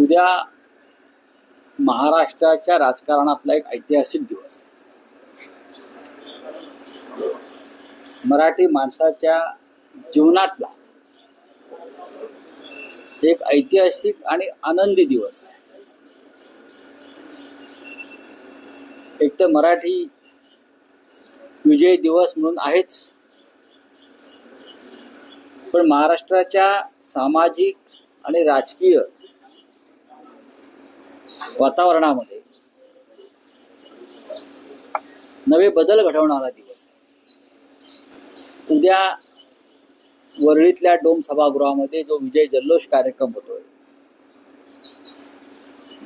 उद्या महाराष्ट्राच्या राजकारणातला एक ऐतिहासिक दिवस आहे. मराठी माणसाच्या जीवनातला एक ऐतिहासिक आणि आनंदी दिवस आहे. एक तर मराठी विजय दिवस म्हणून आहेच, पण महाराष्ट्राच्या सामाजिक आणि राजकीय वातावरणामध्ये नवे बदल घडवणारा दिवस आहे. उद्या वरळीतल्या डोम सभागृहामध्ये जो विजय जल्लोष कार्यक्रम होतोय,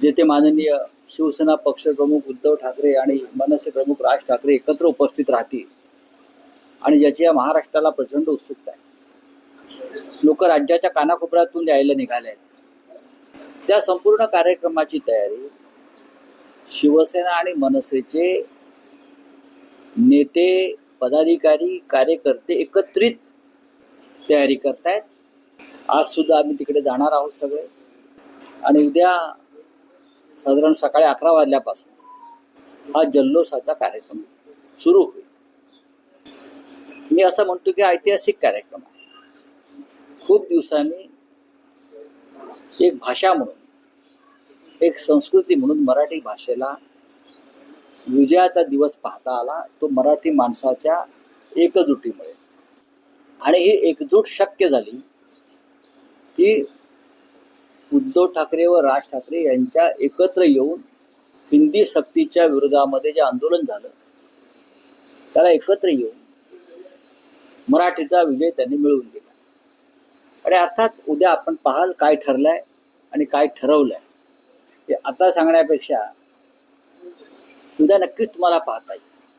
जेथे माननीय शिवसेना पक्षप्रमुख उद्धव ठाकरे आणि मनसे प्रमुख राज ठाकरे एकत्र उपस्थित राहतील आणि ज्याची या महाराष्ट्राला प्रचंड उत्सुकता आहे. लोक राज्याच्या कानाकोपऱ्यातून यायला निघाले आहेत. त्या संपूर्ण कार्यक्रमाची तयारी शिवसेना आणि मनसेचे नेते, पदाधिकारी, कार्यकर्ते एकत्रित तयारी करतायत. आज सुद्धा आम्ही तिकडे जाणार आहोत सगळे, आणि उद्या साधारण सकाळी 11 वाजल्यापासून हा जल्लोषाचा कार्यक्रम सुरू होईल. मी असं म्हणतो की ऐतिहासिक कार्यक्रम आहे. खूप दिवसांनी एक भाषा म्हणून, एक संस्कृती म्हणून मराठी भाषेला विजयाचा दिवस पाहता आला, तो मराठी माणसाच्या एकजुटीमुळे. आणि ही एकजूट शक्य झाली की उद्धव ठाकरे व राज ठाकरे यांच्या एकत्र येऊन हिंदी सक्तीच्या विरोधामध्ये जे आंदोलन झालं, त्याला एकत्र येऊन मराठीचा विजय त्यांनी मिळवून दिला. आणि अर्थात उद्या आपण पाहाल काय ठरलंय आणि काय ठरवलंय हे आता सांगण्यापेक्षा उद्या नक्कीच तुम्हाला पाहता येईल.